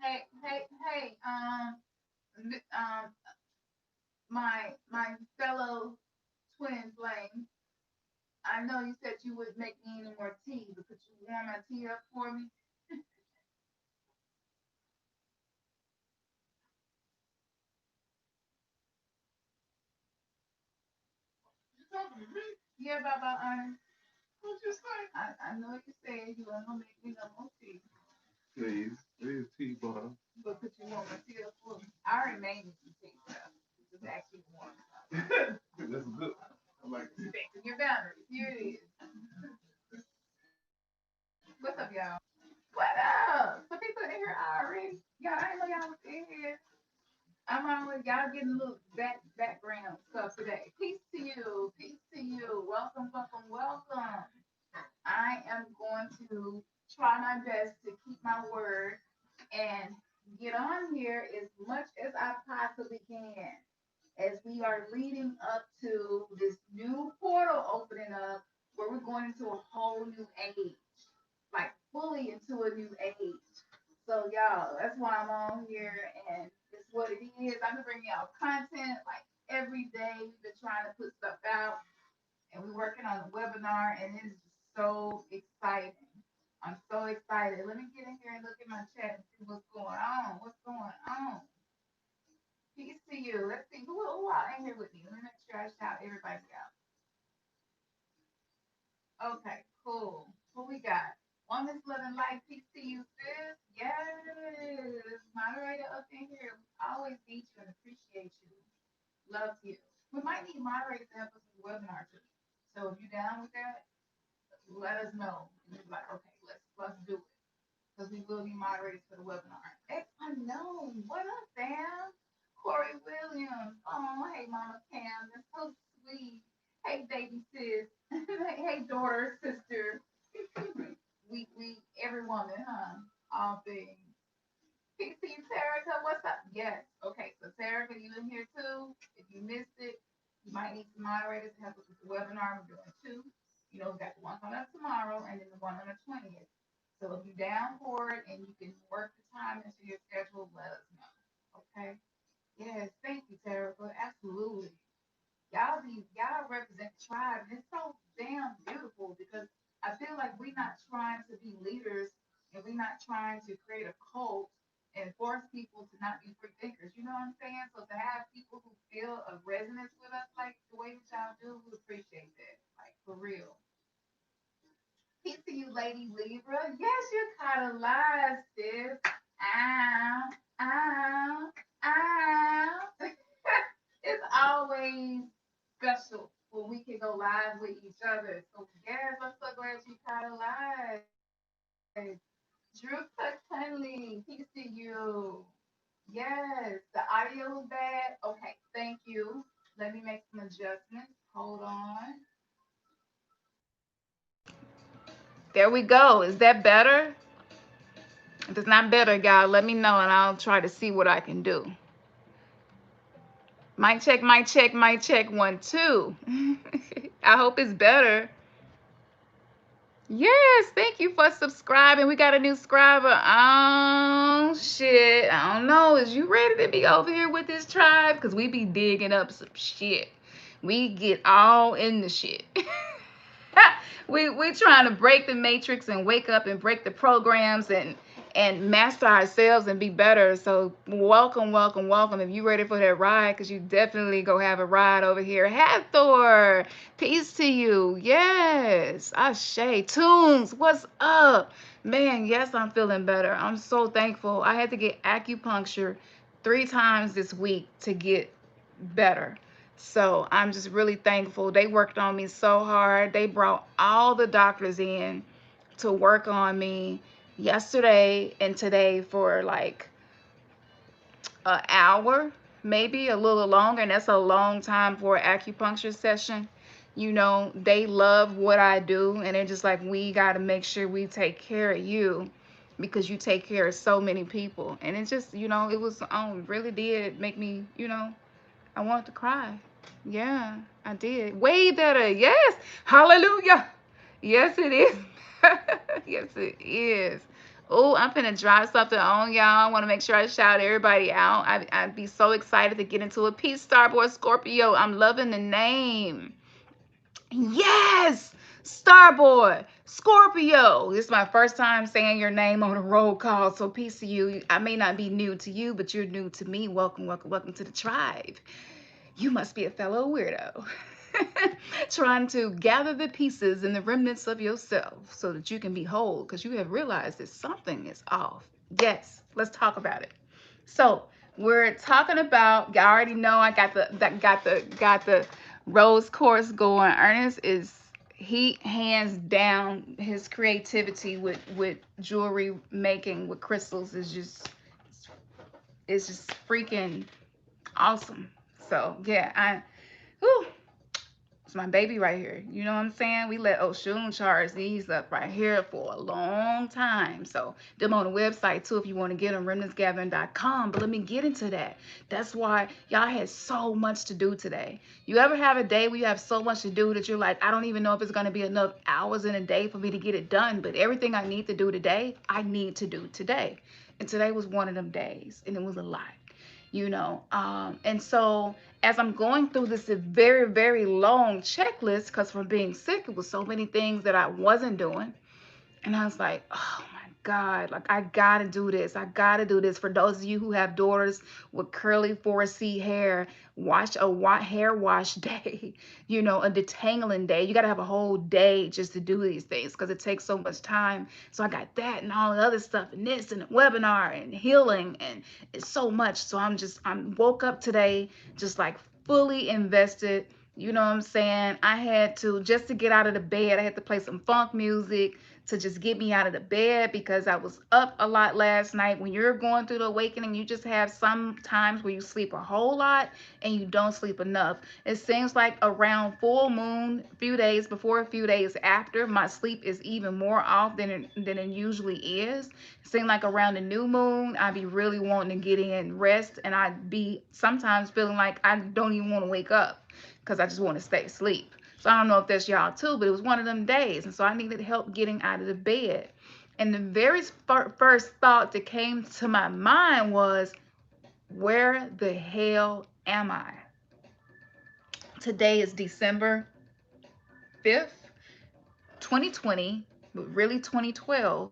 Hey, my fellow twin flame. I know you said you would make me any more tea, but could you warm my tea up for me? You talking to me? Yeah, Baba, what you say? I know you said you weren't gonna make me no more tea. Please, please, tea, Bob. But could you warm my tea up for me? I already made you some tea, so just actually warm it up. That's good. I like it. Respecting your boundaries. Here it is. What's up, y'all? What up? Some people in here already. Y'all, I didn't know y'all was in here. I'm always y'all getting a little background stuff today. Peace to you. Peace to you. Welcome, welcome, welcome. I am going to try my best to keep my word and get on here as much as I possibly can as we are leading up to this new portal opening up where we're going into a whole new age, like fully into a new age. So y'all, that's why I'm on here, and it's what it is. I've been bringing out content like every day. We've been trying to put stuff out, and we're working on a webinar, and it is just so exciting. I'm so excited. Let me get in here and look at my chat and see what's going on. What's going on? Peace to you. Let's see who all in here with me. Let me make sure I shout everybody out. Okay, cool. Who we got? Woman's loving life. Peace to you, sis. Yes. Moderator up in here. We always need you and appreciate you. Love you. We might need moderators to help us with the webinar too. So if you're down with that, let us know. And we're like, okay, let's do it. Because we will be moderators for the webinar. Ex unknown. What up, Sam? Corey Williams. Oh, hey, Mama Cam. That's so sweet. Hey, baby sis. Hey, daughter, sister. We, every woman, huh? All things. Peace to you, Terica. What's up? Yes. Okay, so Terica, you in here too? If you missed it, you might need some moderators to help us with the webinar. We're doing two. You know, we got the one coming up tomorrow and then the one on the 20th. So if you're down for it and you can work the time into your schedule, let us know. Okay? Yes, thank you, Terica. Absolutely. Y'all represent the tribe, and it's so damn beautiful because I feel like we're not trying to be leaders and we're not trying to create a cult and force people to not be free thinkers. You know what I'm saying? So to have people who feel a resonance with us like the way that y'all do, we appreciate that. Like for real. Peace to you, Lady Libra. Yes, you're kind of live, sis. Ow, ow, ow. It's always special when we can go live with each other. So yes, I'm so glad you caught a live. Drew Hunley, peace to you. Yes, the audio is bad. Okay, thank you. Let me make some adjustments. Hold on. There we go. Is that better? If it's not better, y'all, let me know and I'll try to see what I can do. Mic check, mic check, mic check, 1, 2. I hope it's better. Yes, thank you for subscribing. We got a new subscriber. Oh shit. I don't know. Is you ready to be over here with this tribe? Because we be digging up some shit. We get all in the shit. we trying to break the matrix and wake up and break the programs and master ourselves and be better. So welcome, welcome, welcome. If you ready for that ride, because you definitely go have a ride over here. Hathor, peace to you. Yes. Ashe. Tunes, what's up? Man, yes, I'm feeling better. I'm so thankful. I had to get acupuncture 3 times this week to get better. So I'm just really thankful. They worked on me so hard. They brought all the doctors in to work on me yesterday and today for like an hour, maybe a little longer. And that's a long time for an acupuncture session. You know, they love what I do. And they're just like, we got to make sure we take care of you because you take care of so many people. And it just, you know, it was, really did make me, you know, I wanted to cry. Yeah, I did. Way better. Yes. Hallelujah. Yes, it is. Yes, it is. Oh, I'm finna drop something on y'all. I want to make sure I shout everybody out. I'd be so excited to get into a peace, Starboard Scorpio. I'm loving the name. Yes, Starboard Scorpio. This is my first time saying your name on a roll call, so peace to you. I may not be new to you, but you're new to me. Welcome, welcome, welcome to the tribe. You must be a fellow weirdo. Trying to gather the pieces and the remnants of yourself so that you can be whole because you have realized that something is off. Yes, let's talk about it. So we're talking about. I already know I got the rose course going. Ernest is he hands down his creativity with jewelry making with crystals is just freaking awesome. So yeah, whew, it's my baby right here. You know what I'm saying? We let Oshun charge these up right here for a long time. So them on the website too if you want to get them, remnantsgathering.com. But let me get into that. That's why y'all had so much to do today. You ever have a day where you have so much to do that you're like, I don't even know if it's going to be enough hours in a day for me to get it done. But everything I need to do today, I need to do today. And today was one of them days. And it was a lot. And so as I'm going through this very, very long checklist, because from being sick, it was so many things that I wasn't doing. And I was like, oh my God, like I gotta do this. I gotta do this. For those of you who have daughters with curly 4C hair, watch a hair wash day, a detangling day. You gotta have a whole day just to do these things because it takes so much time. So I got that and all the other stuff and this and the webinar and healing and it's so much. So I'm woke up today just like fully invested. You know what I'm saying? I had to, just to get out of the bed, I had to play some funk music to just get me out of the bed because I was up a lot last night. When you're going through the awakening, you just have some times where you sleep a whole lot and you don't sleep enough. It seems like around full moon, a few days before, a few days after, my sleep is even more off than it usually is. It seems like around the new moon, I'd be really wanting to get in rest and I'd be sometimes feeling like I don't even want to wake up because I just want to stay asleep. So I don't know if that's y'all too, but it was one of them days. And so I needed help getting out of the bed. And the very first thought that came to my mind was, where the hell am I? Today is December 5th, 2020, but really 2012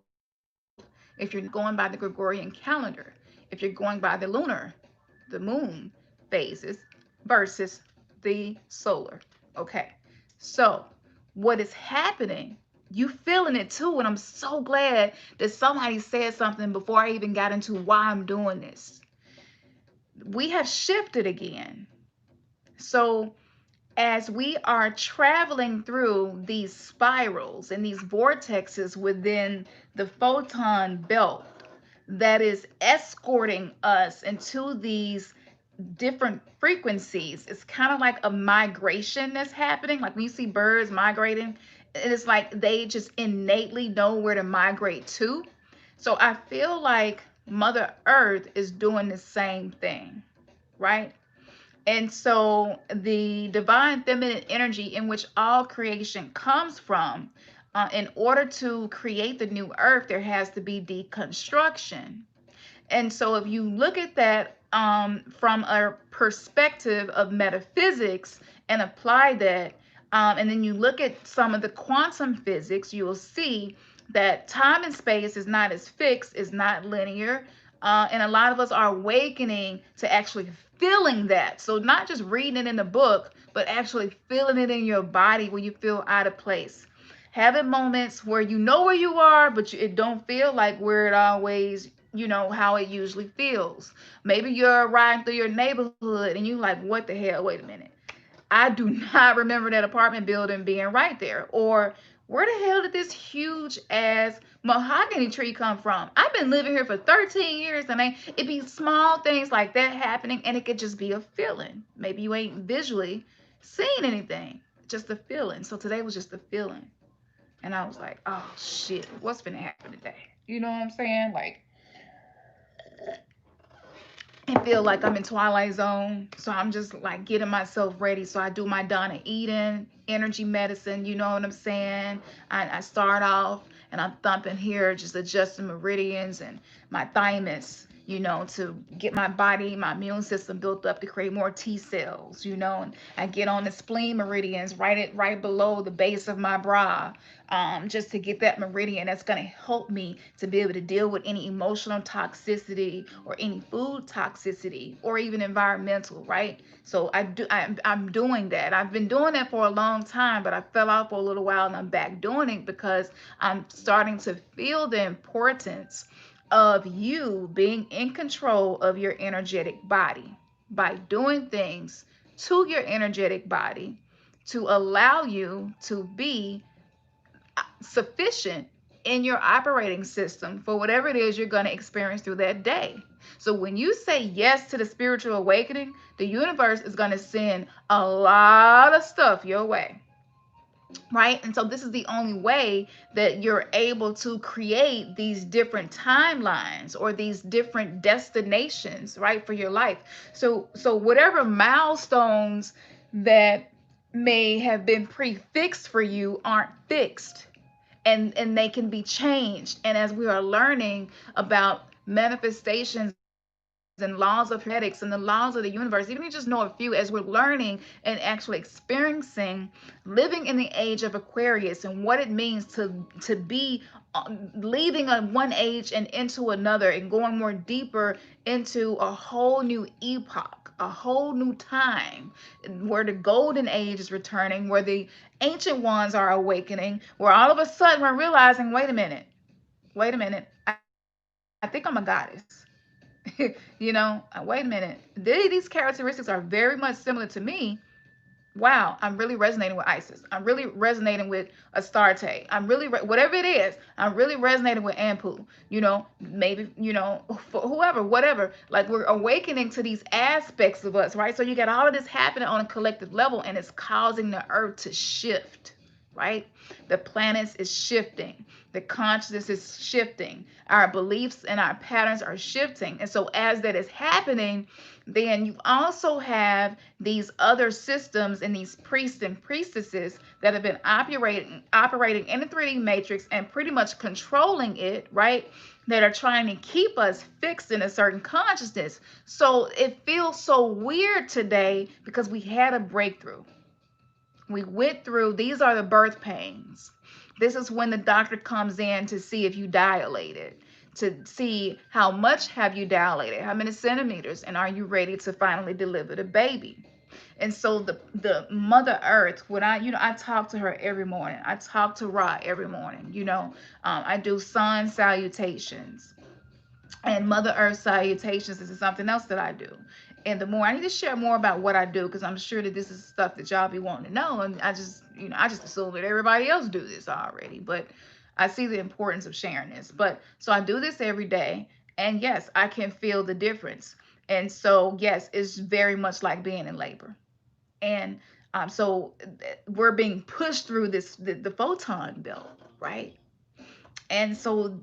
if you're going by the Gregorian calendar. If you're going by the moon phases versus the solar. Okay. So, what is happening? You feeling it too, and I'm so glad that somebody said something before I even got into why I'm doing this. We have shifted again. So, as we are traveling through these spirals and these vortexes within the photon belt that is escorting us into these different frequencies, it's kind of like a migration that's happening. Like when you see birds migrating, it's like they just innately know where to migrate to. So I feel like Mother Earth is doing the same thing, right? And so the divine feminine energy in which all creation comes from, in order to create the new earth, there has to be deconstruction. And so if you look at that from a perspective of metaphysics and apply that, and then you look at some of the quantum physics, you will see that time and space is not as fixed, is not linear. And a lot of us are awakening to actually feeling that. So not just reading it in the book, but actually feeling it in your body when you feel out of place. Having moments where you know where you are, but it don't feel like where it always, how it usually feels. Maybe you're riding through your neighborhood and you like, what the hell? Wait a minute. I do not remember that apartment building being right there. Or where the hell did this huge ass mahogany tree come from? I've been living here for 13 years and it be small things like that happening and it could just be a feeling. Maybe you ain't visually seeing anything, just a feeling. So today was just a feeling. And I was like, oh shit, what's gonna happen today? You know what I'm saying? Like, I feel like I'm in Twilight Zone. So I'm just like getting myself ready. So I do my Donna Eden energy medicine. You know what I'm saying? I start off and I'm thumping here, just adjusting meridians and my thymus, to get my body, my immune system built up to create more T cells, and I get on the spleen meridians right below the base of my bra, just to get that meridian that's going to help me to be able to deal with any emotional toxicity or any food toxicity or even environmental, right? So I'm doing that. I've been doing that for a long time, but I fell off for a little while and I'm back doing it because I'm starting to feel the importance of you being in control of your energetic body by doing things to your energetic body to allow you to be sufficient in your operating system for whatever it is you're going to experience through that day. So when you say yes to the spiritual awakening, the universe is going to send a lot of stuff your way, right? And so this is the only way that you're able to create these different timelines or these different destinations, right, for your life. So whatever milestones that may have been prefixed for you aren't fixed, and they can be changed. And as we are learning about manifestations and laws of hermetics and the laws of the universe, even if you just know a few, as we're learning and actually experiencing living in the age of Aquarius and what it means to be leaving a one age and into another and going more deeper into a whole new epoch, a whole new time, where the golden age is returning, where the ancient ones are awakening, where all of a sudden we're realizing, wait a minute, I think I'm a goddess. Wait a minute. These characteristics are very much similar to me. Wow, I'm really resonating with Isis. I'm really resonating with Astarte. I'm really, whatever it is, I'm really resonating with Anpu. Maybe, for whoever, whatever. Like, we're awakening to these aspects of us, right? So you got all of this happening on a collective level, and it's causing the earth to shift, right? The planets is shifting. The consciousness is shifting. Our beliefs and our patterns are shifting. And so as that is happening, then you also have these other systems and these priests and priestesses that have been operating in the 3D matrix and pretty much controlling it, right? That are trying to keep us fixed in a certain consciousness. So it feels so weird today because we had a breakthrough. We went through, these are the birth pains. This is when the doctor comes in to see if you dilated, to see how much have you dilated, how many centimeters, and are you ready to finally deliver the baby. And so the Mother Earth, when I talk to her every morning. I talk to Ra every morning. I do sun salutations and Mother Earth salutations. This is something else that I do. And the more I need to share more about what I do, because I'm sure that this is stuff that y'all be wanting to know. And I just assume that everybody else do this already. But I see the importance of sharing this. But so I do this every day. And yes, I can feel the difference. And so, yes, it's very much like being in labor. And so we're being pushed through the photon belt, right? And so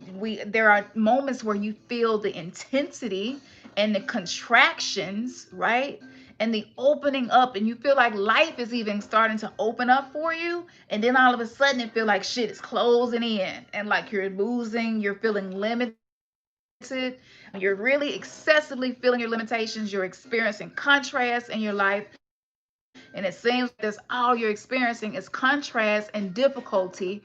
there are moments where you feel the intensity and the contractions, right? And the opening up, and you feel like life is even starting to open up for you. And then all of a sudden it feel like shit is closing in, and like you're feeling limited. You're really excessively feeling your limitations. You're experiencing contrast in your life. And it seems like that's all you're experiencing is contrast and difficulty.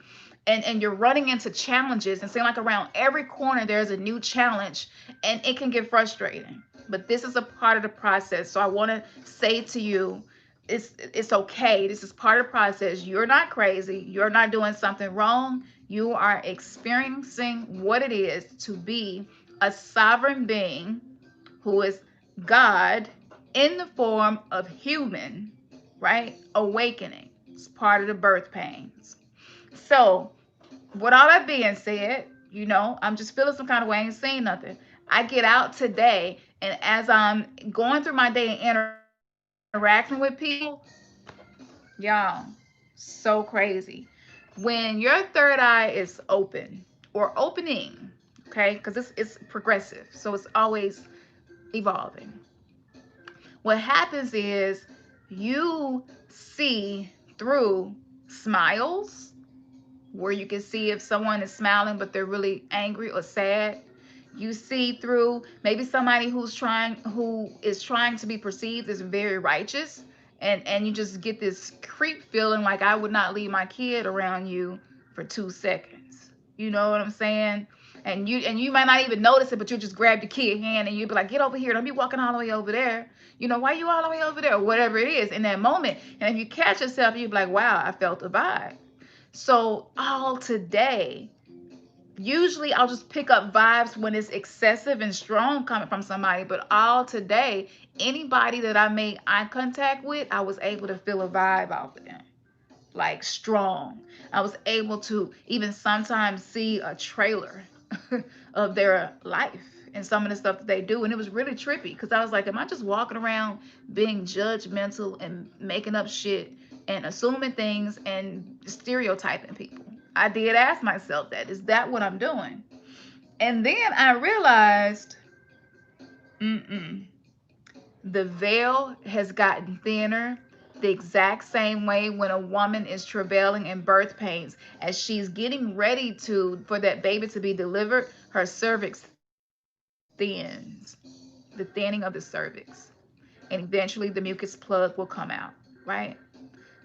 And you're running into challenges, and seem like around every corner there's a new challenge, and it can get frustrating. But this is a part of the process. So I want to say to you, it's okay. This is part of the process. You're not crazy. You're not doing something wrong. You are experiencing what it is to be a sovereign being who is God in the form of human, right? Awakening. It's part of the birth pains. So, with all that being said, I'm just feeling some kind of way. I ain't saying nothing. I get out today, and as I'm going through my day and interacting with people, y'all, so crazy. When your third eye is open or opening, okay, because it's progressive, so it's always evolving. What happens is you see through smiles, where you can see if someone is smiling but they're really angry or sad. You see through maybe somebody who is trying to be perceived as very righteous, and you just get this creep feeling like I would not leave my kid around you for 2 seconds. You know what I'm saying? And you might not even notice it, but you just grab the kid hand and you be like, get over here, don't be walking all the way over there. You know, why you all the way over there, or whatever it is in that moment. And if you catch yourself, you be like, wow, I felt a vibe. So all today, usually I'll just pick up vibes when it's excessive and strong coming from somebody, but all today, anybody that I made eye contact with, I was able to feel a vibe off of them, like strong. I was able to even sometimes see a trailer of their life and some of the stuff that they do. And it was really trippy because I was like, am I just walking around being judgmental and making up shit and assuming things and stereotyping people? I did ask myself that. Is that what I'm doing? And then I realized, mm-mm, the veil has gotten thinner the exact same way when a woman is travailing in birth pains. As she's getting ready for that baby to be delivered, her cervix thins, the thinning of the cervix. And eventually the mucus plug will come out, right?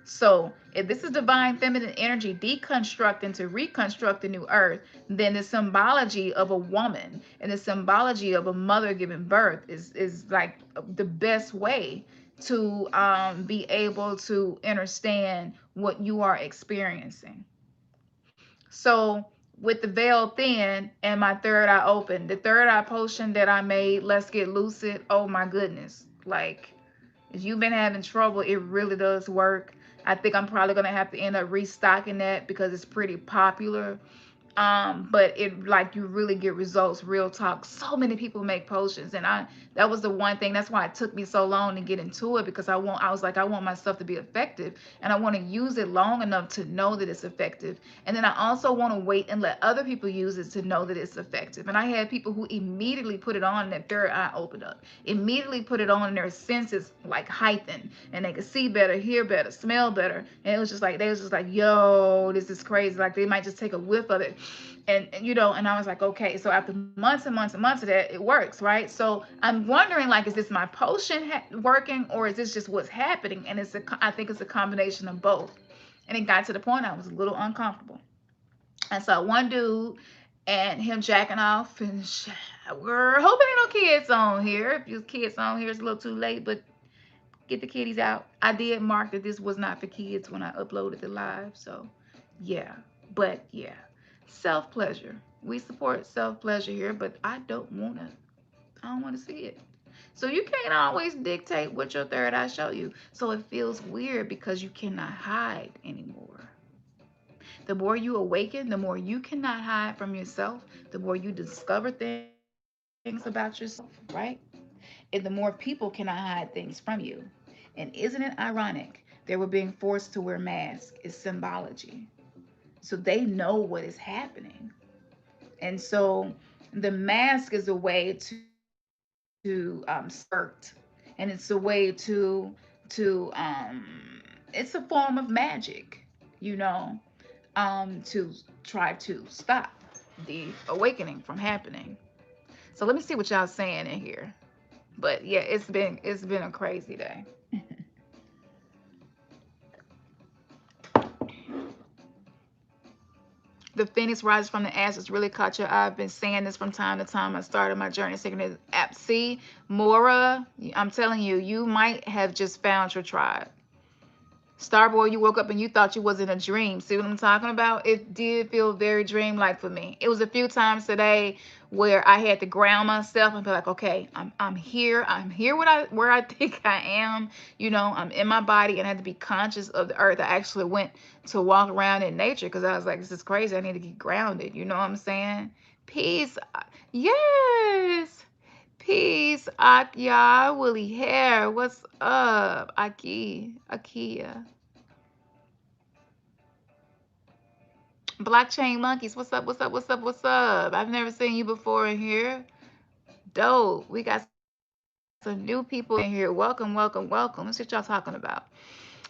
So if this is divine feminine energy deconstructing to reconstruct the new earth, then the symbology of a woman and the symbology of a mother giving birth is like the best way to be able to understand what you are experiencing. So with the veil thin and my third eye open, the third eye potion that I made, Let's Get Lucid, oh my goodness. Like, if you've been having trouble, it really does work. I think I'm probably gonna have to end up restocking that because it's pretty popular. But it, like, you really get results, real talk. So many people make potions, and that was the one thing. That's why it took me so long to get into it, because I was like, I want my stuff to be effective, and I want to use it long enough to know that it's effective. And then I also want to wait and let other people use it to know that it's effective. And I had people who immediately put it on and their third eye opened up, immediately put it on and their senses like heightened, and they could see better, hear better, smell better. And it was just like, they was just like, yo, this is crazy. Like, they might just take a whiff of it, and I was like, okay. So after months and months and months of that, it works, right? So I'm wondering, like, is this my potion working, or is this just what's happening? And I think it's a combination of both. And it got to the point I was a little uncomfortable. I saw one dude and him jacking off, and we're hoping ain't no kids on here. If there's kids on here, it's a little too late, but get the kiddies out. I did mark that this was not for kids when I uploaded the live, so yeah. But yeah, self pleasure. We support self pleasure here, but I don't wanna see it. So you can't always dictate what your third eye show you. So it feels weird because you cannot hide anymore. The more you awaken, the more you cannot hide from yourself, the more you discover things about yourself, right? And the more people cannot hide things from you. And isn't it ironic that we're being forced to wear masks? Is symbology. So they know what is happening. And so the mask is a way to subvert, and it's a way to it's a form of magic, you know, to try to stop the awakening from happening. So let me see what y'all saying in here. But yeah, it's been a crazy day. The phoenix rises from the ashes really caught your eye. I've been saying this from time to time. I started my journey seeking this app. See, Mora, I'm telling you, you might have just found your tribe. Starboy, you woke up and you thought you was in a dream. See what I'm talking about? It did feel very dreamlike for me. It was a few times today where I had to ground myself and be like, okay, I'm here. I'm here where I think I am. You know, I'm in my body, and I had to be conscious of the earth. I actually went to walk around in nature because I was like, this is crazy. I need to get grounded. You know what I'm saying? Peace. Yes. Peace, Akya, Willie Hair. What's up, Akia? Blockchain monkeys. What's up? What's up? What's up? What's up? I've never seen you before in here. Dope. We got some new people in here. Welcome, welcome, welcome. Let's see what y'all talking about.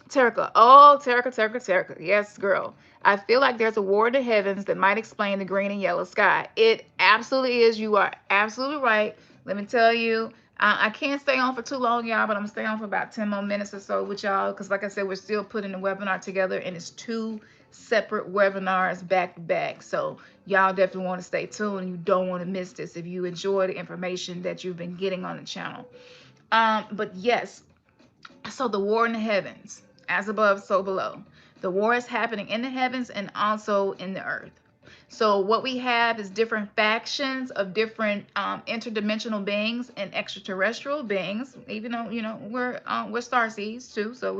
Terica. Oh, Terica, Terica, Terica. Yes, girl. I feel like there's a war in the heavens that might explain the green and yellow sky. It absolutely is. You are absolutely right. Let me tell you, I can't stay on for too long, y'all, but I'm gonna stay on for about 10 more minutes or so with y'all, because like I said, we're still putting the webinar together, and it's two separate webinars back to back. So y'all definitely want to stay tuned. You don't want to miss this if you enjoy the information that you've been getting on the channel. But yes, so the war in the heavens, as above, so below. The war is happening in the heavens and also in the earth. So what we have is different factions of different interdimensional beings and extraterrestrial beings. Even though we're star seeds too, so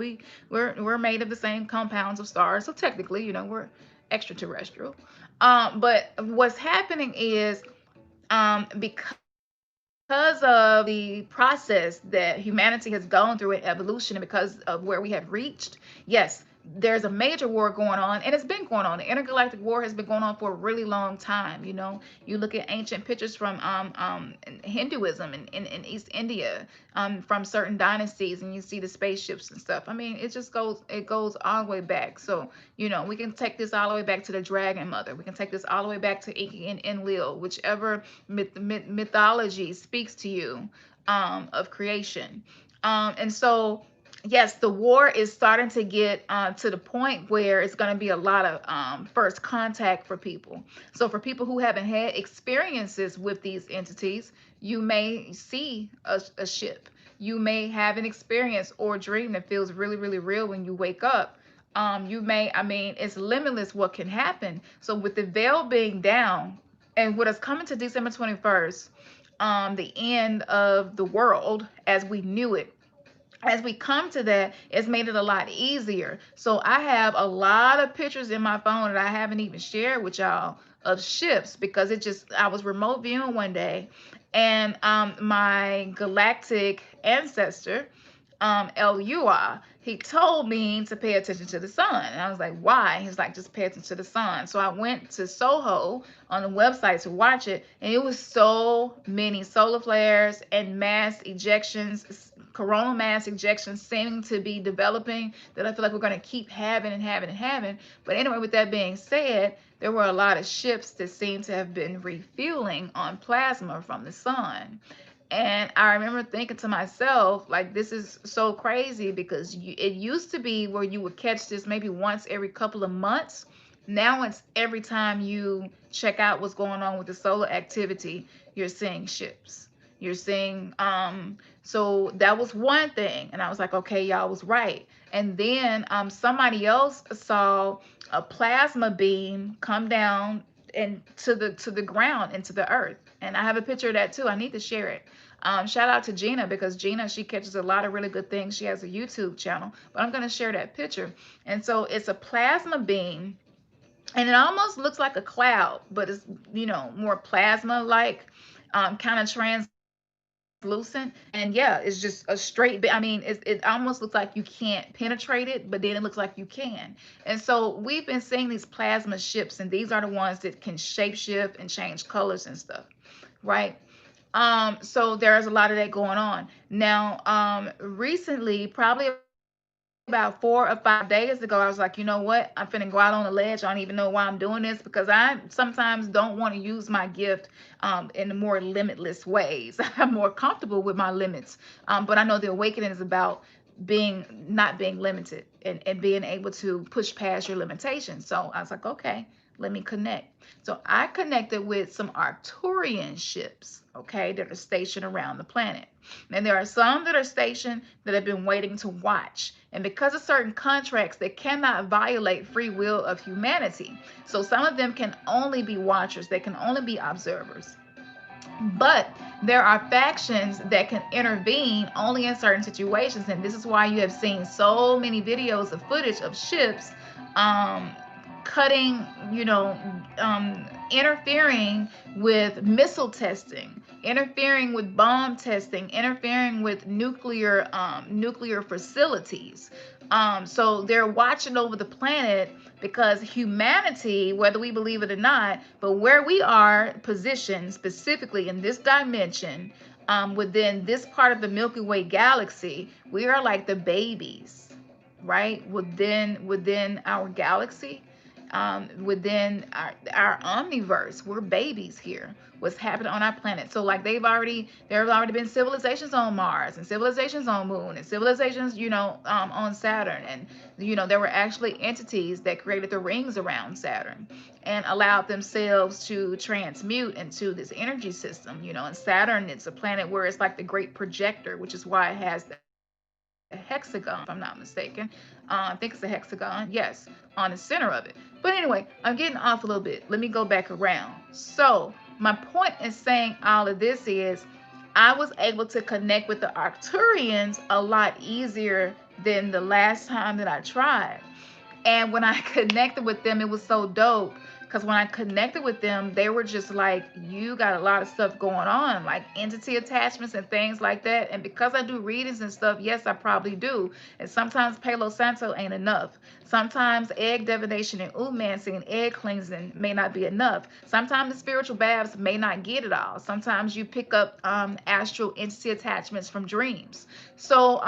we're made of the same compounds of stars. So technically, we're extraterrestrial. But what's happening is because of the process that humanity has gone through in evolution, and because of where we have reached, yes, there's a major war going on, and it's been going on. The intergalactic war has been going on for a really long time. You look at ancient pictures from Hinduism in East India, from certain dynasties, and you see the spaceships and stuff. I mean, it goes all the way back. So we can take this all the way back to the dragon mother. We can take this all the way back to Inky and Enlil, whichever mythology speaks to you of creation. And so, yes, the war is starting to get to the point where it's going to be a lot of first contact for people. So for people who haven't had experiences with these entities, you may see a ship. You may have an experience or dream that feels really, really real when you wake up. It's limitless what can happen. So with the veil being down, and what is coming to December 21st, the end of the world as we knew it, as we come to that, it's made it a lot easier. So I have a lot of pictures in my phone that I haven't even shared with y'all of ships, because I was remote viewing one day, and my galactic ancestor, Elua, he told me to pay attention to the sun. And I was like, why? He's like, just pay attention to the sun. So I went to Soho on the website to watch it, and it was so many solar flares and mass ejections, coronal mass ejections seeming to be developing, that I feel like we're going to keep having and having and having. But anyway, with that being said, there were a lot of ships that seem to have been refueling on plasma from the sun. And I remember thinking to myself, like, this is so crazy, because it used to be where you would catch this maybe once every couple of months. Now it's every time you check out what's going on with the solar activity, you're seeing ships. You're seeing, so that was one thing. And I was like, okay, y'all was right. And then somebody else saw a plasma beam come down and to the ground, into the earth. And I have a picture of that too. I need to share it. Shout out to Gina, because Gina, she catches a lot of really good things. She has a YouTube channel, but I'm going to share that picture. And so it's a plasma beam, and it almost looks like a cloud, but it's, more plasma like, kind of translucent. And yeah, it's just a straight it almost looks like you can't penetrate it, but then it looks like you can. And so we've been seeing these plasma ships, and these are the ones that can shapeshift and change colors and stuff, right? So there's a lot of that going on now. Recently, probably about 4 or 5 days ago, I was like, you know what, I'm finna go out on a ledge. I don't even know why I'm doing this, because I sometimes don't want to use my gift in the more limitless ways. I'm more comfortable with my limits, but I know the awakening is about not being limited, and being able to push past your limitations. So I was like, okay, let me connect. So I connected with some Arcturian ships, okay, that are stationed around the planet. And there are some that are stationed that have been waiting to watch. And because of certain contracts, they cannot violate free will of humanity. So some of them can only be watchers. They can only be observers. But there are factions that can intervene only in certain situations. And this is why you have seen so many videos of footage of ships cutting, interfering with missile testing, interfering with bomb testing, interfering with nuclear facilities. So they're watching over the planet, because humanity, whether we believe it or not, but where we are positioned specifically in this dimension, within this part of the Milky Way galaxy, we are like the babies. right? Within our galaxy, within our omniverse. We're babies here. What's happening on our planet? So like there have already been civilizations on Mars and civilizations on Moon and civilizations, on Saturn, and there were actually entities that created the rings around Saturn and allowed themselves to transmute into this energy system. And Saturn, it's a planet where it's like the great projector, which is why it has the hexagon, if I'm not mistaken. I think it's a hexagon, yes, on the center of it. But anyway, I'm getting off a little bit. Let me go back around. So, my point in saying all of this is I was able to connect with the Arcturians a lot easier than the last time that I tried. And when I connected with them, it was so dope. Because when I connected with them, they were just like, you got a lot of stuff going on, like entity attachments and things like that. And because I do readings and stuff, yes, I probably do. And sometimes Palo Santo ain't enough. Sometimes egg divination and umancy and egg cleansing may not be enough. Sometimes the spiritual baths may not get it all. Sometimes you pick up astral entity attachments from dreams. So,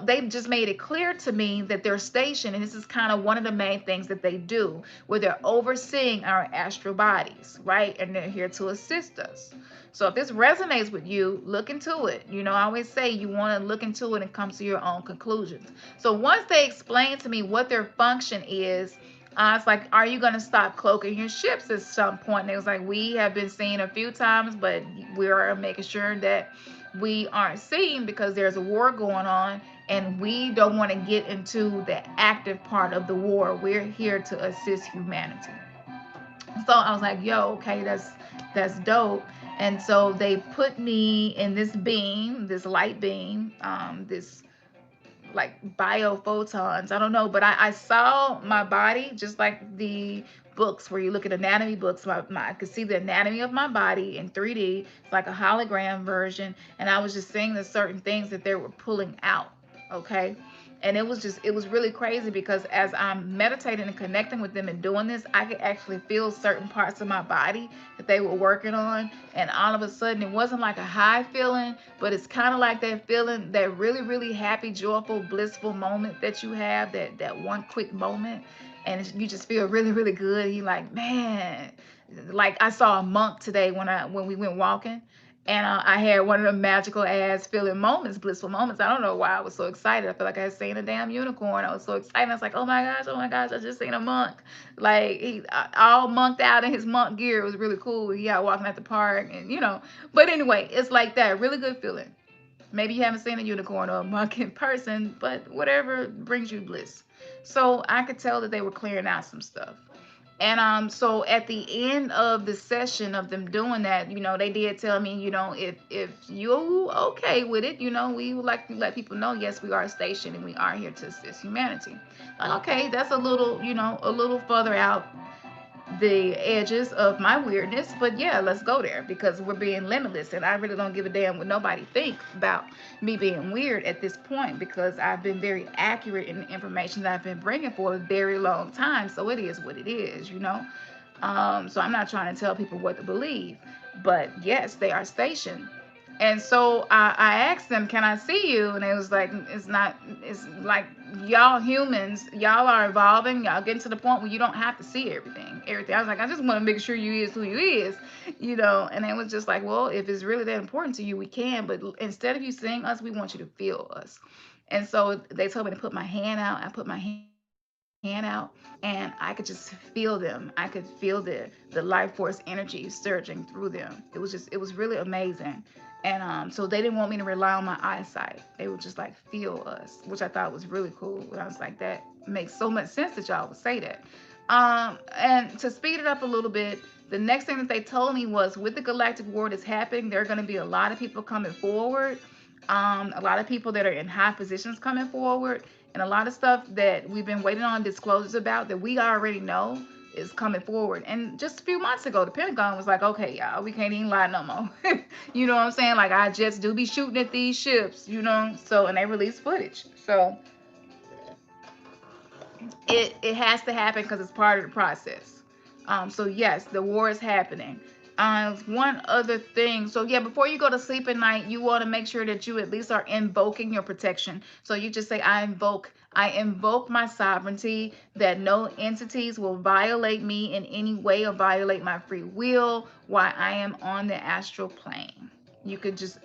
they've just made it clear to me that they're stationed, and this is kind of one of the main things that they do, where they're overseeing our astral bodies, right? And they're here to assist us. So if this resonates with you, look into it. I always say you want to look into it and come to your own conclusions. So once they explain to me what their function is, it's like, are you going to stop cloaking your ships at some point? And it was like, we have been seen a few times, but we are making sure that we aren't seen because there's a war going on and we don't want to get into the active part of the war. We're here to assist humanity. So I was like, yo, okay, that's dope. And so they put me in this beam, this light beam, this like biophotons. I don't know, but I saw my body just like the books where you look at anatomy books. I could see the anatomy of my body in 3D. It's like a hologram version, and I was just seeing the certain things that they were pulling out. Okay. And it was really crazy because as I'm meditating and connecting with them and doing this, I could actually feel certain parts of my body that they were working on. And all of a sudden, it wasn't like a high feeling, but it's kind of like that feeling, that really, really happy, joyful, blissful moment that you have, that one quick moment. And you just feel really, really good. You like, man, like I saw a monk today when we went walking, and I had one of the magical ass feeling moments, blissful moments. I don't know why I was so excited. I felt like I had seen a damn unicorn. I was so excited. I was like, oh my gosh, I just seen a monk. Like he all monked out in his monk gear. It was really cool. He out walking at the park, and But anyway, it's like that really good feeling. Maybe you haven't seen a unicorn or a monk in person, but whatever brings you bliss. So I could tell that they were clearing out some stuff. And so at the end of the session of them doing that, they did tell me, if you okay with it, we would like to let people know, yes, we are a station and we are here to assist humanity. Like, okay, that's a little further out the edges of my weirdness, but yeah, let's go there because we're being limitless, and I really don't give a damn what nobody think about me being weird at this point because I've been very accurate in the information that I've been bringing for a very long time. So it is what it is. So I'm not trying to tell people what to believe, but yes, they are stationed. And so I asked them, can I see you? And it was like, it's like y'all humans, y'all are evolving. Y'all getting to the point where you don't have to see everything. Everything. I was like, I just want to make sure you is who you is. And it was just like, well, if it's really that important to you, we can. But instead of you seeing us, we want you to feel us. And so they told me to put my hand out. I put my hand out, and I could just feel them. I could feel the life force energy surging through them. It was really amazing. And so they didn't want me to rely on my eyesight. They would just like feel us, which I thought was really cool. And I was like, that makes so much sense that y'all would say that. And to speed it up a little bit, the next thing that they told me was with the galactic war that's happening, there are going to be a lot of people coming forward, a lot of people that are in high positions coming forward, and a lot of stuff that we've been waiting on disclosures about that we already know is coming forward. And just a few months ago, the Pentagon was like, okay, y'all, we can't even lie no more. You know what I'm saying? Like, our jets do be shooting at these ships. So, and they release footage. So it has to happen because it's part of the process. So yes, the war is happening. One other thing. So yeah, before you go to sleep at night, you want to make sure that you at least are invoking your protection. So you just say, I invoke my sovereignty, that no entities will violate me in any way or violate my free will while I am on the astral plane. You could just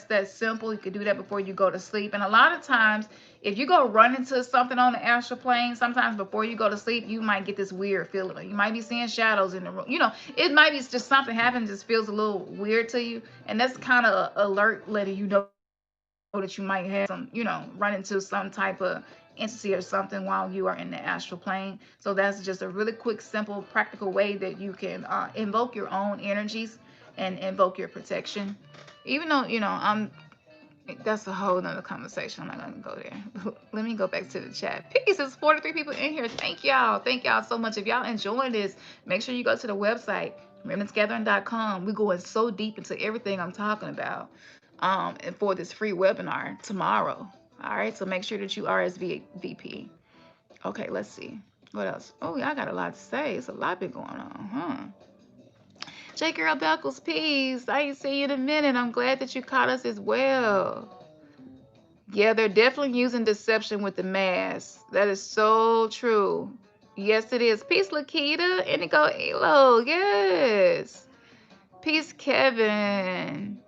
that simple. You could do that before you go to sleep. And a lot of times, if you go run into something on the astral plane, sometimes before you go to sleep, you might get this weird feeling. You might be seeing shadows in the room. You know, it might be just something happened, just feels a little weird to you. And that's kind of alert letting you know that you might have some, run into some type of entity or something while you are in the astral plane. So that's just a really quick, simple, practical way that you can invoke your own energies and invoke your protection. Even though, that's a whole nother conversation. I'm not gonna go there. Let me go back to the chat. Peace. There's 43 people in here. Thank y'all. Thank y'all so much. If y'all enjoying this, make sure you go to the website, remnantsgathering.com. We're going so deep into everything I'm talking about. And for this free webinar tomorrow. All right. So make sure that you RSVP. Okay, let's see. What else? Oh, yeah, I got a lot to say. It's a lot been going on, huh? J Girl Beckles, peace. I ain't seen you in a minute. I'm glad that you caught us as well. Yeah, they're definitely using deception with the mask. That is so true. Yes, it is. Peace, Lakita. Indigo Elo. Yes. Peace, Kevin.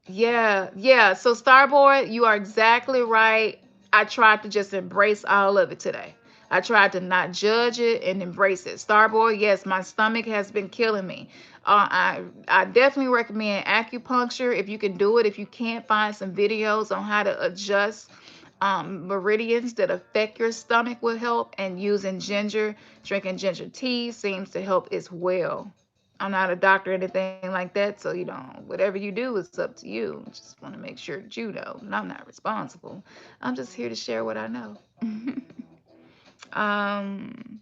Yeah. So Starboard, you are exactly right. I tried to just embrace all of it today. I tried to not judge it and embrace it. Starboard, yes, my stomach has been killing me. I definitely recommend acupuncture if you can do it. If you can't, find some videos on how to adjust meridians that affect your stomach will help. And using ginger, drinking ginger tea seems to help as well. I'm not a doctor or anything like that, so whatever you do is up to you. Just want to make sure that you know, and I'm not responsible. I'm just here to share what I know. um,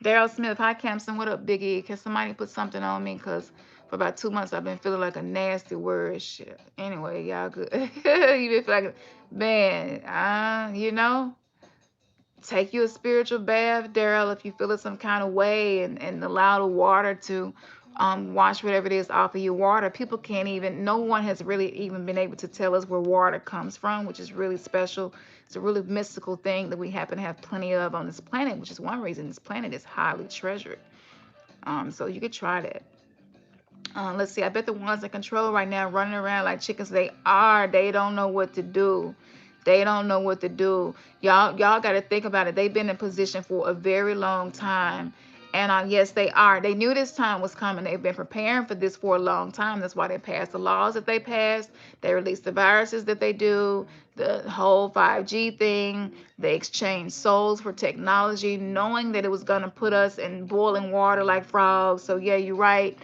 Daryl Smith, hi Campson, what up, Biggie? Can somebody put something on me? Cause for about 2 months I've been feeling like a nasty word. Shit. Anyway, y'all good. You been feeling like, man, take you a spiritual bath, Daryl, if you feel it some kind of way, and allow the water to wash whatever it is off of your water. People can't even, no one has really even been able to tell us where water comes from, which is really special. It's a really mystical thing that we happen to have plenty of on this planet, which is one reason this planet is highly treasured. So you could try that. Let's see. I bet the ones in control right now running around like chickens. They are. They don't know what to do. They don't know what to do. Y'all got to think about it. They've been in position for a very long time. And yes, they are. They knew this time was coming. They've been preparing for this for a long time. That's why they passed the laws that they passed. They released the viruses that they do, the whole 5G thing. They exchanged souls for technology, knowing that it was going to put us in boiling water like frogs. So yeah, you're right.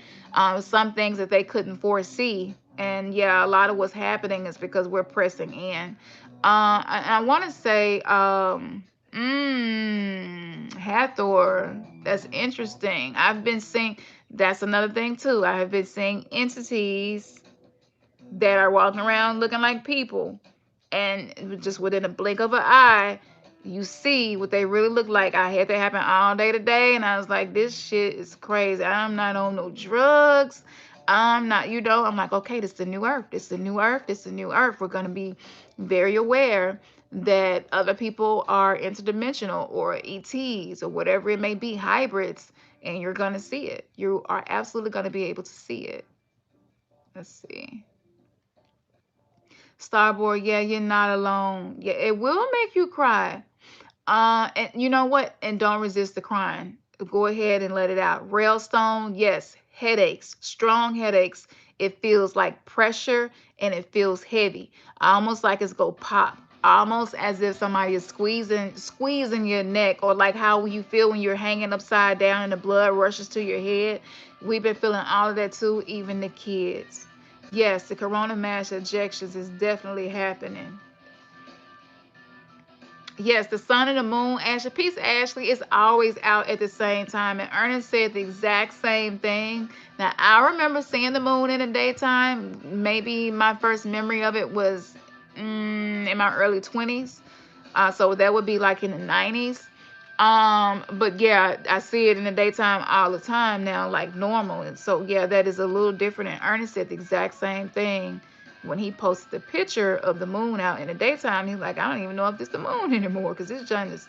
Some things that they couldn't foresee. And yeah, a lot of what's happening is because we're pressing in. I want to say, Hathor, that's interesting. I've been seeing, that's another thing too. I have been seeing entities that are walking around looking like people. And just within a blink of an eye, you see what they really look like. I had that happen all day today, and I was like, this shit is crazy. I'm not on no drugs. I'm not, I'm like, okay, this is the new earth. This is the new earth. This is the new earth. We're going to be very aware that other people are interdimensional or ETs or whatever it may be, hybrids, and you're going to see it. You are absolutely going to be able to see it. Let's see. Starboard, yeah, you're not alone. Yeah, it will make you cry. And you know what? And don't resist the crying. Go ahead and let it out. Railstone, yes, headaches, strong headaches. It feels like pressure and it feels heavy, almost like it's go pop, almost as if somebody is squeezing your neck, or like how you feel when you're hanging upside down and the blood rushes to your head. We've been feeling all of that too, even the kids. Yes, the corona mass ejections is definitely happening. Yes, the sun and the moon, Ashley. Peace, Ashley, is always out at the same time. And Ernest said the exact same thing. Now, I remember seeing the moon in the daytime. Maybe my first memory of it was in my early 20s. So that would be like in the 90s. But yeah, I see it in the daytime all the time now, like normal. And so yeah, that is a little different. And Ernest said the exact same thing when he posted the picture of the moon out in the daytime. He's like, I don't even know if it's the moon anymore because this giant is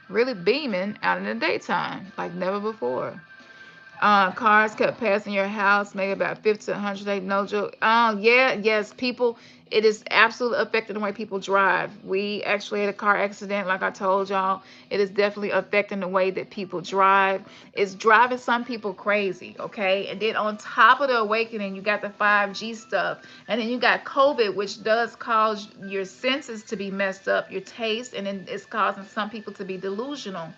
really beaming out in the daytime like never before. Cars kept passing your house, maybe about 50 to 100 days, no joke. Yeah, yes, people, it is absolutely affecting the way people drive. We actually had a car accident, like I told y'all. It is definitely affecting the way that people drive. It's driving some people crazy, okay? And then on top of the awakening, you got the 5G stuff. And then you got COVID, which does cause your senses to be messed up, your taste, and then it's causing some people to be delusional.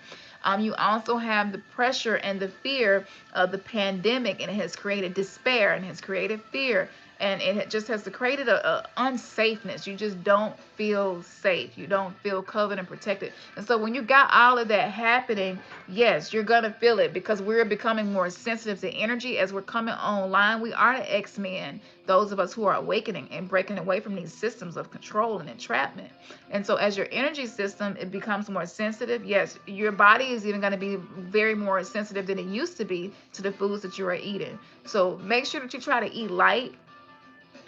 You also have the pressure and the fear of the pandemic, and it has created despair and has created fear, and it just has created a unsafeness. You just don't feel safe. You don't feel covered and protected. And so when you got all of that happening, yes, you're gonna feel it because we're becoming more sensitive to energy as we're coming online. We are the X-Men, those of us who are awakening and breaking away from these systems of control and entrapment. And so as your energy system, it becomes more sensitive. Yes, your body is even going to be very more sensitive than it used to be to the foods that you are eating. So make sure that you try to eat light.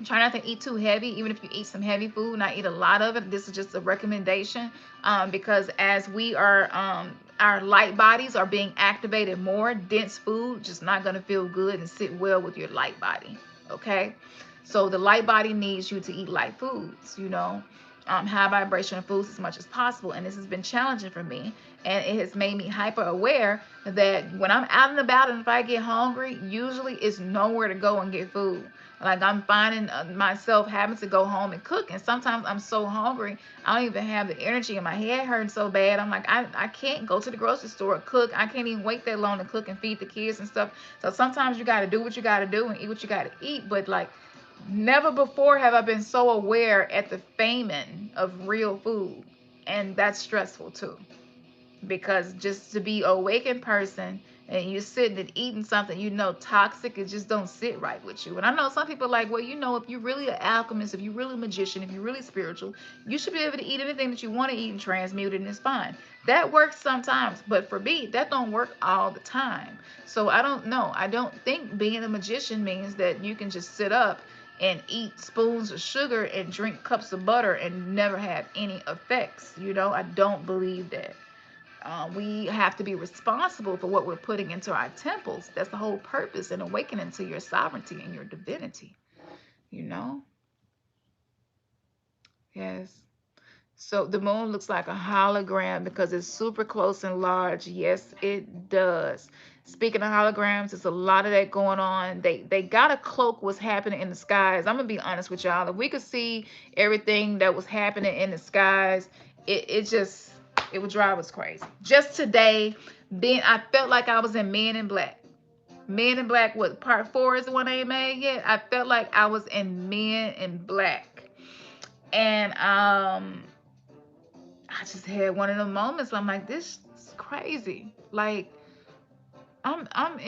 Try not to eat too heavy. Even if you eat some heavy food, not eat a lot of it. This is just a recommendation, because as we are our light bodies are being activated more, dense food just not going to feel good and sit well with your light body. Okay, so the light body needs you to eat light foods, high vibrational foods as much as possible. And this has been challenging for me, and it has made me hyper aware that when I'm out and about and if I get hungry, usually it's nowhere to go and get food. Like I'm finding myself having to go home and cook, and sometimes I'm so hungry I don't even have the energy, and my head hurting so bad. I'm like, I can't go to the grocery store and cook. I can't even wait that long to cook and feed the kids and stuff. So sometimes you got to do what you got to do and eat what you got to eat. But like never before have I been so aware at the famine of real food, and that's stressful too, because just to be awakened person and you're sitting and eating something toxic, it just don't sit right with you. And I know some people are like, well, if you're really an alchemist, if you're really a magician, if you're really spiritual, you should be able to eat anything that you want to eat and transmute it, and it's fine. That works sometimes, but for me that don't work all the time. So I don't know, I don't think being a magician means that you can just sit up and eat spoons of sugar and drink cups of butter and never have any effects. I don't believe that. We have to be responsible for what we're putting into our temples. That's the whole purpose in awakening to your sovereignty and your divinity, you know? Yes. So the moon looks like a hologram because it's super close and large. Yes, it does. Speaking of holograms, there's a lot of that going on. They got to cloak what's happening in the skies. I'm gonna be honest with y'all. If we could see everything that was happening in the skies, it would drive us crazy. Just today, then I felt like I was in Men in Black. Men in Black, what part 4 is the one they made yet? I felt like I was in Men in Black. And I just had one of the moments where I'm like, this is crazy. Like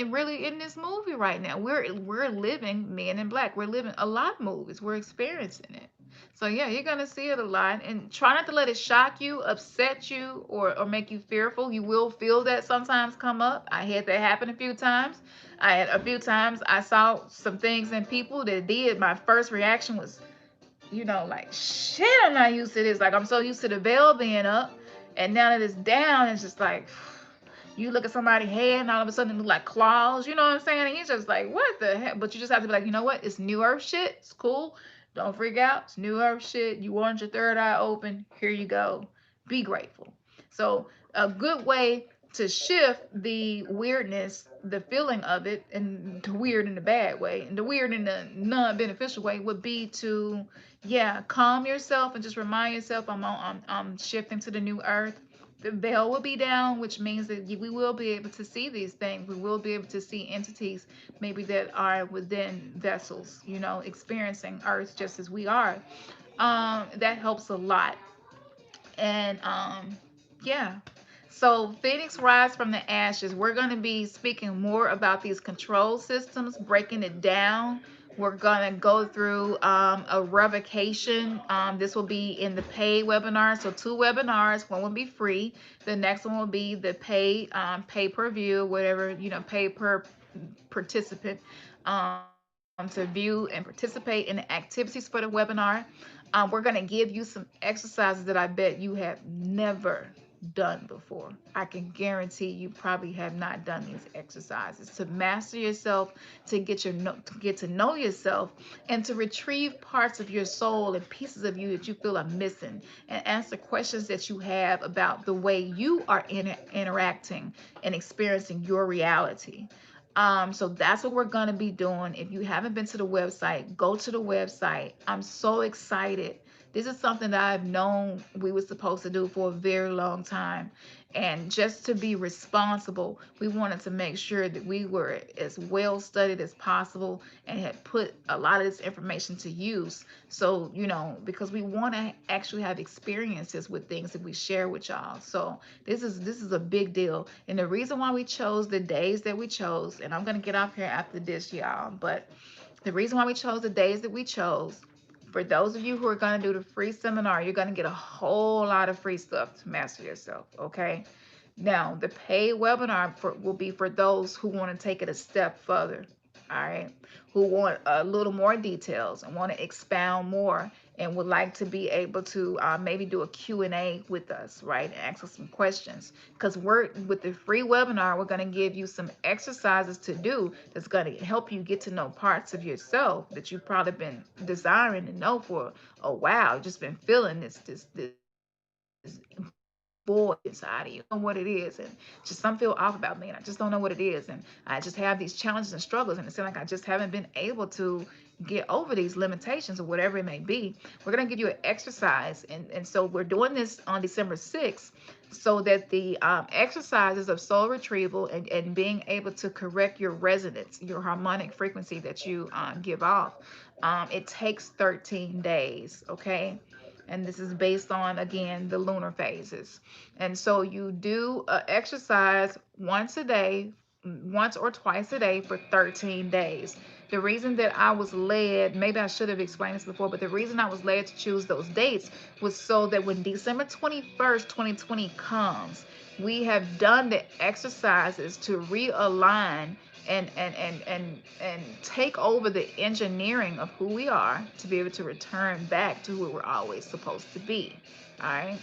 really in this movie right now. We're living Men in Black. We're living a lot of movies. We're experiencing it. So yeah, you're gonna see it a lot. And try not to let it shock you, upset you, or make you fearful. You will feel that sometimes come up. I had that happen a few times. I had a few times I saw some things in people that did. My first reaction was, like, shit, I'm not used to this. Like, I'm so used to the veil being up, and now that it's down, it's just like, you look at somebody's head, and all of a sudden it look like claws. You know what I'm saying? And you're just like, what the heck? But you just have to be like, you know what? It's new earth shit. It's cool. Don't freak out. It's new earth shit. You want your third eye open. Here you go. Be grateful. So a good way to shift the weirdness, the feeling of it, and the weird in the bad way, and the weird in the non-beneficial way, would be to, yeah, calm yourself and just remind yourself, I'm shifting to the new earth. The veil will be down, which means that we will be able to see these things. We will be able to see entities maybe that are within vessels, experiencing earth just as we are. That helps a lot. And yeah. So Phoenix Rise from the Ashes, we're going to be speaking more about these control systems, breaking it down We're gonna go through a revocation. This will be in the paid webinar. So two webinars. One will be free. The next one will be the pay per view, whatever, pay per participant, to view and participate in the activities for the webinar. We're gonna give you some exercises that I bet you have never done before. I can guarantee you probably have not done these exercises to master yourself, to get to know yourself, and to retrieve parts of your soul and pieces of you that you feel are missing, and answer questions that you have about the way you are interacting and experiencing your reality. So that's what we're going to be doing. If you haven't been to the website, go to the website. I'm so excited. This is something that I've known we were supposed to do for a very long time. And just to be responsible, we wanted to make sure that we were as well studied as possible and had put a lot of this information to use. So, because we want to actually have experiences with things that we share with y'all. So this is a big deal. And the reason why we chose the days that we chose, and I'm gonna get off here after this, y'all, but the reason why we chose the days that we chose, for those of you who are going to do the free seminar, you're going to get a whole lot of free stuff to master yourself, okay? Now, the paid webinar will be for those who want to take it a step further, all right? Who want a little more details and want to expound more and would like to be able to maybe do a Q&A with us, right? And ask us some questions. Because with the free webinar, we're going to give you some exercises to do that's going to help you get to know parts of yourself that you've probably been desiring to know for a while. Just been feeling this void inside of you. I don't know what it is, and just something feel off about me, and I just don't know what it is, and I just have these challenges and struggles, and it seems like I just haven't been able to get over these limitations or whatever it may be. We're going to give you an exercise, and so we're doing this on December 6th, so that the exercises of soul retrieval and being able to correct your resonance, your harmonic frequency that you give off, it takes 13 days, okay? And this is based on, again, the lunar phases. And so you do exercise once a day, once or twice a day for 13 days. The reason that I was led, maybe I should have explained this before, but the reason I was led to choose those dates was so that when December 21st, 2020 comes, we have done the exercises to realign and take over the engineering of who we are to be able to return back to who we're always supposed to be. All right.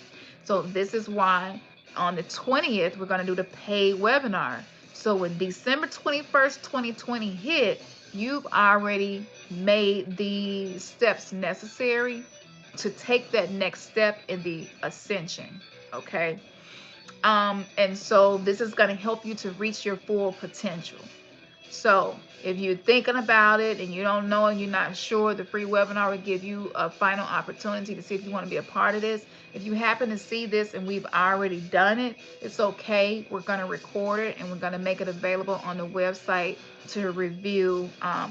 So this is why on the 20th we're going to do the paid webinar. So when December 21st, 2020 hit, you've already made the steps necessary to take that next step in the ascension. Okay. And so this is going to help you to reach your full potential. So if you're thinking about it and you don't know and you're not sure, the free webinar will give you a final opportunity to see if you want to be a part of this. If you happen to see this and we've already done it, it's okay. We're going to record it and we're going to make it available on the website to review,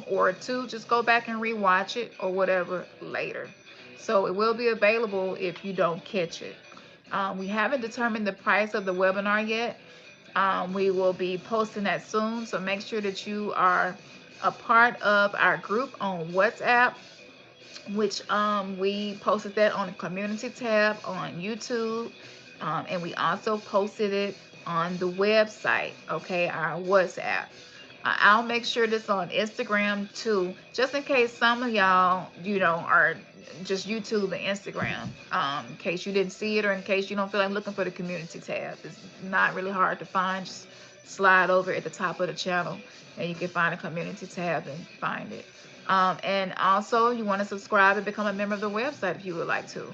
or to just go back and rewatch it or whatever later. So it will be available if you don't catch it. We haven't determined the price of the webinar yet. We will be posting that soon, so make sure that you are a part of our group on WhatsApp, which we posted that on the community tab on YouTube, and we also posted it on the website, okay, our WhatsApp. I'll make sure this on Instagram too, just in case some of y'all, are just YouTube and Instagram. In case you didn't see it, or in case you don't feel like looking for the community tab, it's not really hard to find. Just slide over at the top of the channel, and you can find a community tab and find it. And also, you want to subscribe and become a member of the website if you would like to.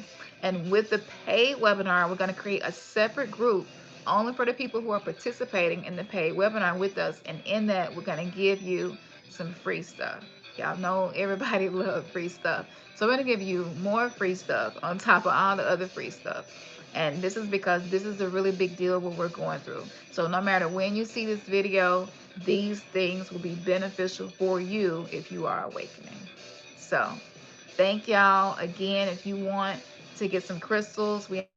And with the paid webinar, we're going to create a separate group only for the people who are participating in the paid webinar with us. And in that, we're going to give you some free stuff. Y'all know everybody loves free stuff. So we're going to give you more free stuff on top of all the other free stuff. And this is because this is a really big deal what we're going through. So no matter when you see this video, these things will be beneficial for you if you are awakening. So thank y'all again. If you want to get some crystals, we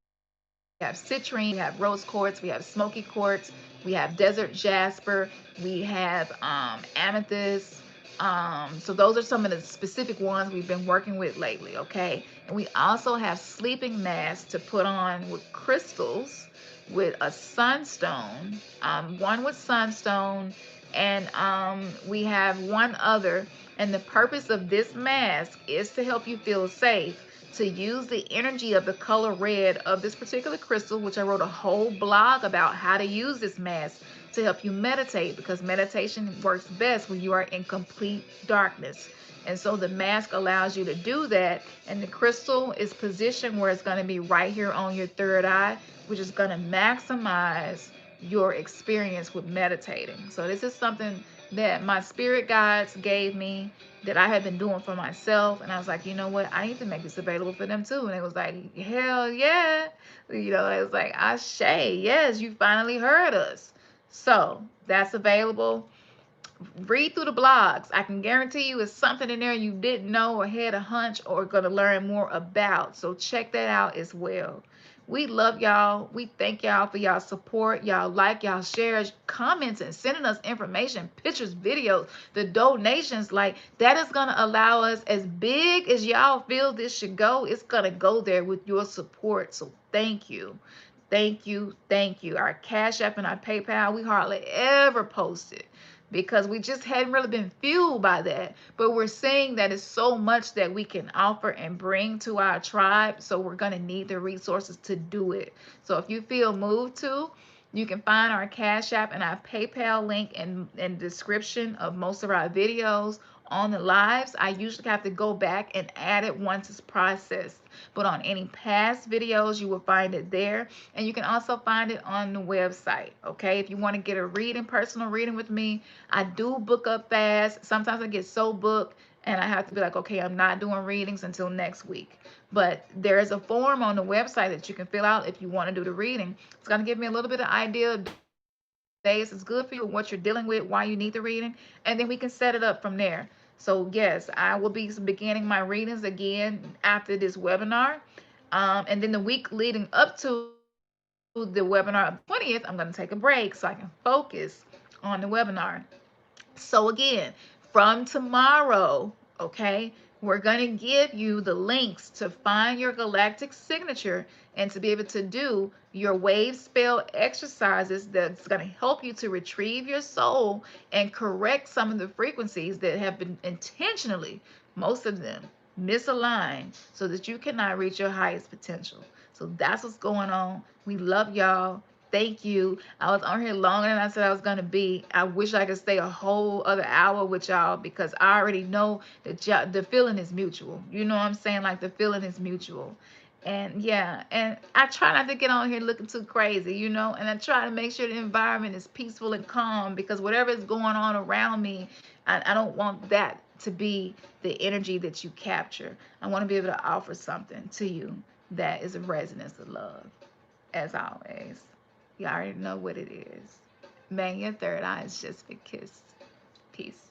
have citrine, we have rose quartz, we have smoky quartz, we have desert jasper, we have amethyst, So those are some of the specific ones we've been working with lately, okay? And we also have sleeping masks to put on with crystals, with a sunstone, one with sunstone, and we have one other. And the purpose of this mask is to help you feel safe, to use the energy of the color red of this particular crystal, which I wrote a whole blog about how to use this mask to help you meditate, because meditation works best when you are in complete darkness. And so the mask allows you to do that. And the crystal is positioned where it's going to be right here on your third eye, which is going to maximize your experience with meditating. So this is something that my spirit guides gave me, that I had been doing for myself. And I was like, you know what? I need to make this available for them too. And it was like, hell yeah. You know, it was like, Ashe, yes, you finally heard us. So that's available. Read through the blogs. I can guarantee you it's something in there you didn't know or had a hunch or going to learn more about. So check that out as well. We love y'all. We thank y'all for y'all support, y'all like, y'all shares, comments, and sending us information, pictures, videos, the donations. Like, that is going to allow us, as big as y'all feel this should go, it's going to go there with your support. So thank you. Thank you. Thank you. Our Cash App and our PayPal, we hardly ever post it because we just hadn't really been fueled by that. But we're seeing that it's so much that we can offer and bring to our tribe. So we're going to need the resources to do it. So if you feel moved to, you can find our Cash App and our PayPal link in the description of most of our videos. On the lives, I usually have to go back and add it once it's processed. But on any past videos, you will find it there. And you can also find it on the website, okay? If you want to get a reading, personal reading with me, I do book up fast. Sometimes I get so booked and I have to be like, okay, I'm not doing readings until next week. But there is a form on the website that you can fill out if you want to do the reading. It's going to give me a little bit of idea of days it's good for you, what you're dealing with, why you need the reading, and then we can set it up from there. So yes, I will be beginning my readings again after this webinar. And then the week leading up to the webinar of 20th, I'm going to take a break so I can focus on the webinar. So again, from tomorrow, okay, we're going to give you the links to find your galactic signature and to be able to do your wave spell exercises that's going to help you to retrieve your soul and correct some of the frequencies that have been intentionally, most of them, misaligned so that you cannot reach your highest potential. So that's what's going on. We love y'all. Thank you. I was on here longer than I said I was going to be. I wish I could stay a whole other hour with y'all because I already know that the feeling is mutual. You know what I'm saying? Like, the feeling is mutual. And yeah, and I try not to get on here looking too crazy, you know, and I try to make sure the environment is peaceful and calm because whatever is going on around me, I don't want that to be the energy that you capture. I want to be able to offer something to you that is a resonance of love, as always. You already know what it is. Man, your third eye is just been kissed. Peace.